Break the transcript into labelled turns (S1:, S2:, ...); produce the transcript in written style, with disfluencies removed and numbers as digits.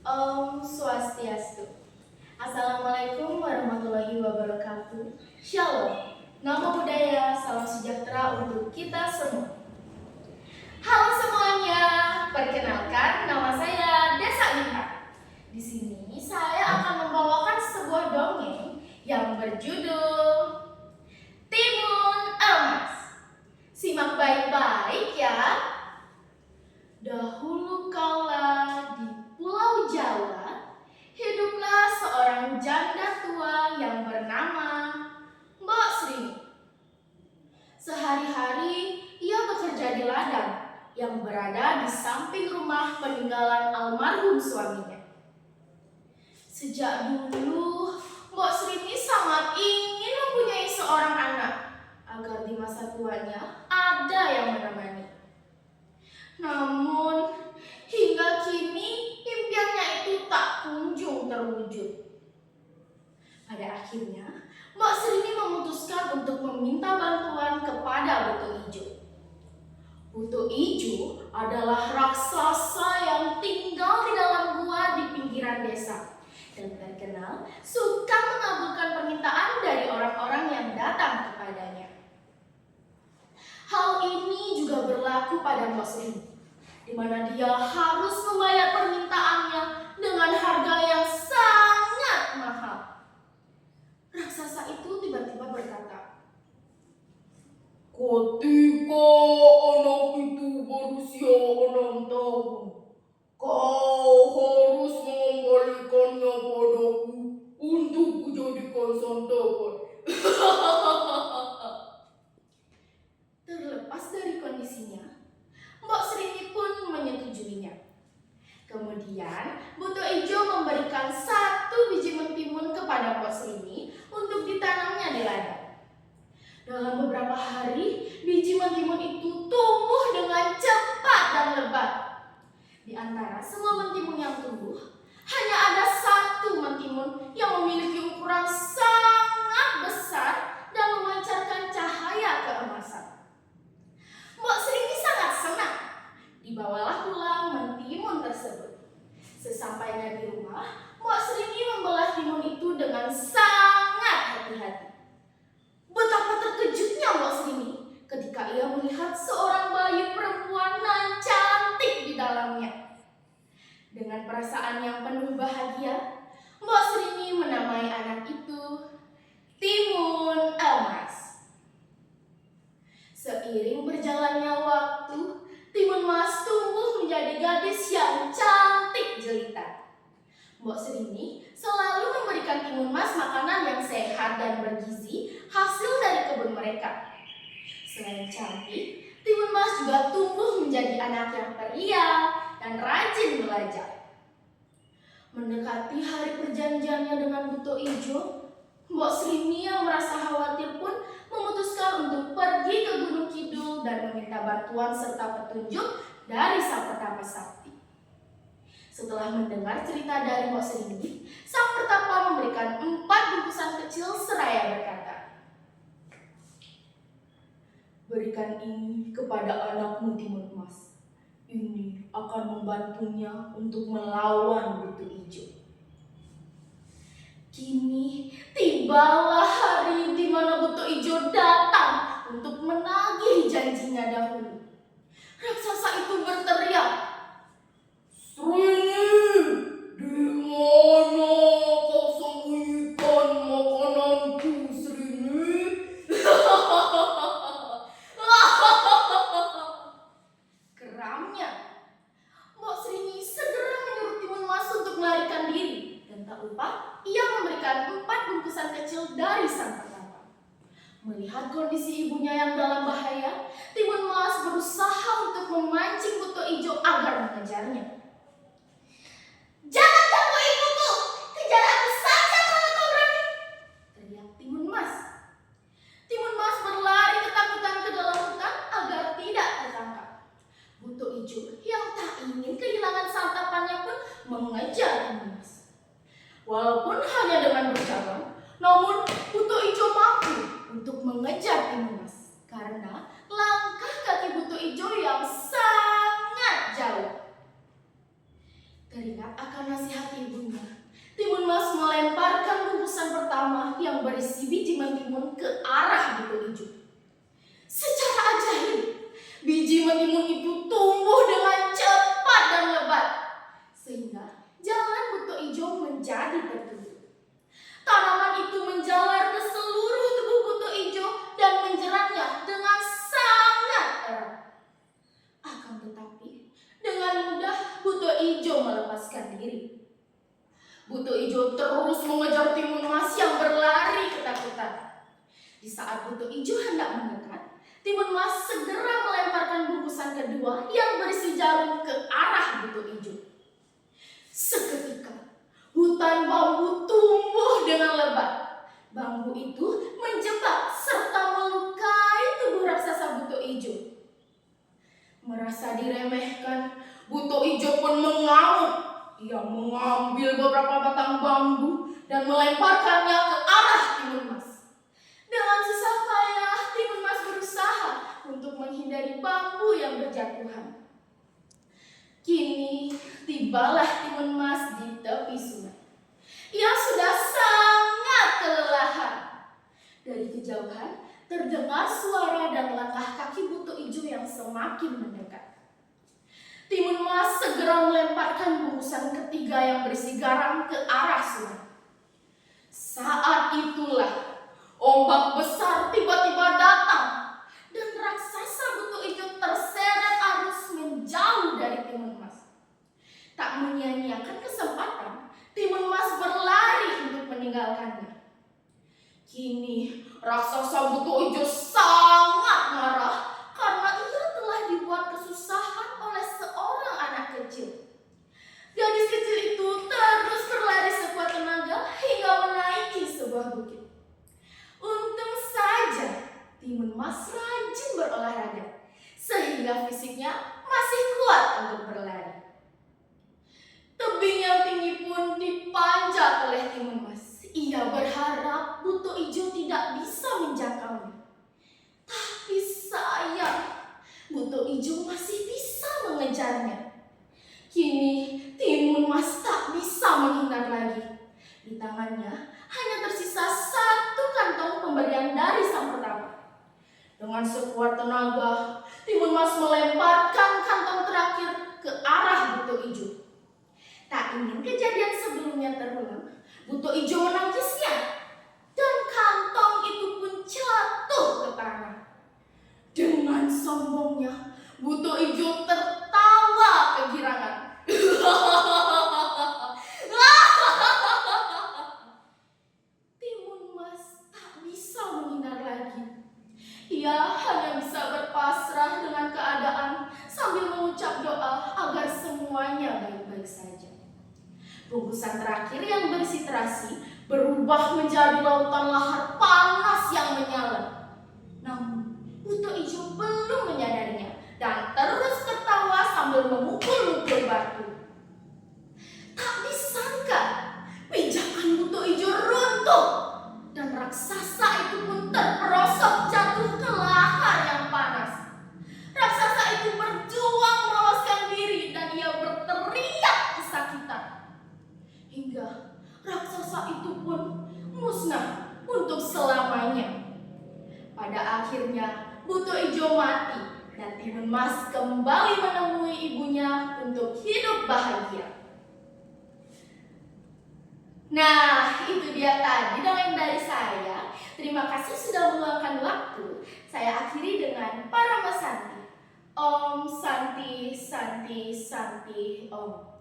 S1: Om Swastiastu. Assalamualaikum warahmatullahi wabarakatuh. Shalom. Namo Buddhaya, salam sejahtera untuk kita semua. Halo semuanya, perkenalkan nama saya Desa Minta. Di sini saya akan membawakan sebuah dongeng yang berjudul Timun Emas. Simak baik-baik ya. Dahulu kala di Pulau Jawa, hiduplah seorang janda tua yang bernama Mbok Sri. Sehari-hari ia bekerja di ladang yang berada di samping rumah peninggalan almarhum suaminya. Sejak dulu, Mbok Sri sangat ingin mempunyai seorang anak agar di masa tuanya ada yang menemani. Namun, hingga kini impiannya itu tak kunjung terwujud. Pada akhirnya, Mbak Srini memutuskan untuk meminta bantuan kepada Buto Ijo. Buto Ijo adalah raksasa yang tinggal di dalam gua di pinggiran desa dan terkenal suka mengabulkan permintaan dari orang-orang yang datang kepadanya. Hal ini juga berlaku pada Mbok Sri, di mana dia harus membayar permintaannya dengan harga yang sangat mahal. Raksasa itu tiba-tiba berkata,
S2: "Ketika anak itu berusia 6 tahun, kau harus mengembalikannya padaku untuk kujadikan santapan."
S1: Terlepas dari kondisinya, Mbok Srini pun menyetujuinya. Kemudian, Buto Ijo memberikan 1 biji mentimun kepada Mbok Srini untuk ditanamnya di ladang. Dalam beberapa hari, biji mentimun itu tumbuh dengan cepat dan lebat. Di antara semua mentimun yang tumbuh, hanya ada 1 mentimun yang memiliki ukuran sangat besar dan memancarkan cahaya keemasan. Mbok Srini sangat senang. Dibawalah pulang mentimun tersebut. Sesampainya di rumah, Mbok Srini membelah timun itu dengan sangat hati-hati. Betapa terkejutnya Mbok Srini ketika ia melihat seorang bayi perempuan nan cantik di dalamnya. Dengan perasaan yang penuh bahagia, Mbok Srini menamai anak itu Timun Emas. Seiring berjalannya waktu, Timun Mas tumbuh menjadi gadis yang cantik jelita. Mbok Srini selalu memberikan Timun Mas makanan yang sehat dan bergizi hasil dari kebun mereka. Selain cantik, Timun Mas juga tumbuh menjadi anak yang periang dan rajin belajar. Mendekati hari perjanjiannya dengan Buto Ijo, Mbok Srini yang merasa khawatir pun memutuskan untuk pergi ke Gunung Kidul dan meminta bantuan serta petunjuk dari Sang Pertapa Sakti. Setelah mendengar cerita dari Mbok Srini, Sang Pertapa memberikan 4 bungkusan kecil seraya berkata,
S2: "Berikan ini kepada anakmu Timun Emas. Ini akan membantunya untuk melawan Buto Ijo."
S1: Kini tibalah hari di mana Buto Ijo datang untuk menagih janjinya dahulu. Raksasa itu berteriak,
S2: "Srini, di mana kau sembunyikan makananku, Srini?"
S1: Geramnya, Mbok Srini segera menyuruh Timun Mas untuk melarikan diri. Dan tak lupa, ia memberikan 4 bungkusan kecil dari Sang Pertapa. Melihat kondisi ibunya yang dalam bahaya, Timun Mas berusaha untuk memancing Buto Ijo agar mengejarnya. "Jangan ganggu ibuku! Kejar aku saja kalau kau berani!" teriak Timun Mas. Timun Mas berlari ketakutan ke dalam hutan agar tidak tertangkap. Buto Ijo yang tak ingin kehilangan santapannya pun mengejar Timun Mas. Walaupun hanya dengan berjalan, namun Buto Ijo mampu untuk mengejar Timun Mas karena langkah kaki Buto Ijo yang sangat jauh. Teringat akan nasihat ibunya, Timun Mas melemparkan bungkusan pertama yang berisi biji mentimun ke arah buto ijo. Secara ajaib, biji mentimun itu tumbuh dengan cepat dan lebat, sehingga jalan buto ijo menjadi tertutup. Tanaman itu menjalar ke seluruh tubuh buto ijo dan menjeratnya dengan sangat erat. Akan tetapi, dengan mudah buto ijo melepaskan diri. Buto ijo terus mengejar Timun Mas yang berlari ketakutan. Di saat buto ijo hendak mendekat, Timun Mas segera melemparkan bungkusan kedua yang berisi jarum ke arah buto ijo. Seketika, hutan bambu tumbuh dengan lebat. Bambu itu menjebak serta melukai tubuh raksasa buto ijo. Merasa diremehkan, buto ijo pun mengamuk. Ia mengambil beberapa batang bambu dan melemparkannya ke arah Timun Mas. Dengan susah payah, Timun Mas berusaha untuk menghindari bambu yang berjatuhan. Kini tibalah Timun Mas di tepi sungai. Ia sudah sangat kelelahan. Dari kejauhan terdengar suara dan langkah kaki buto ijo yang semakin mendekat. Timun Mas segera melemparkan bungkusan ketiga yang berisi garam ke arah sungai. Saat itulah ombak besar tiba-tiba datang dan raksasa buto ijo terseret arus menjauh dari Timun Mas. Tak menyia-nyiakan kesempatan, Timun Mas berlari untuk meninggalkannya. Kini raksasa buto ijo sangat marah karena ia telah dibuat kesusahan oleh seorang anak kecil. Gadis kecil itu terus berlari sekuat tenaga hingga menaiki sebuah bukit. Untung saja Timun Mas rajin berolahraga, sehingga fisiknya masih kuat untuk berlari. Tebing yang tinggi pun dipanjat oleh Timun Mas. Ia berharap buto ijo tidak bisa menjangkaunya. Tapi sayang, buto ijo masih bisa mengejarnya. Kini Timun Mas tak bisa menghindar lagi. Di tangannya hanya tersisa satu kantong pemberian dari sang pertama. Dengan sekuat tenaga, Timun Mas melemparkan kantong terakhir ke arah buto ijo. Tak ingin kejadian sebelumnya terulang, buto ijo menangisnya dan kantong itu pun jatuh ke tanah. Dengan sombongnya, buto ijo tertawa kegirangan. Timun Mas tak bisa menghindar lagi. Ia hanya bisa berpasrah dengan keadaan sambil mengucap doa agar semuanya baik-baik saja. Bungkusan terakhir yang berisi terasi berubah menjadi lautan lahar panas yang menyala. Namun, buto ijo belum menyadarinya dan terus tertawa sambil memukul-mukul batu. Tak disangka, pijakan buto ijo runtuh dan raksasa itu pun terperosok jatuh ke lahar yang panas. Raksasa itu berjuang meloloskan diri dan ia berteriak kesakitan. Hingga raksasa itu pun musnah untuk selamanya. Pada akhirnya buto ijo mati dan Timun Mas kembali menemui ibunya untuk hidup bahagia. Nah, itu dia tadi dongeng dari saya. Terima kasih sudah meluangkan waktu. Saya akhiri dengan Parama Santi. Om Santi Santi Santi Om.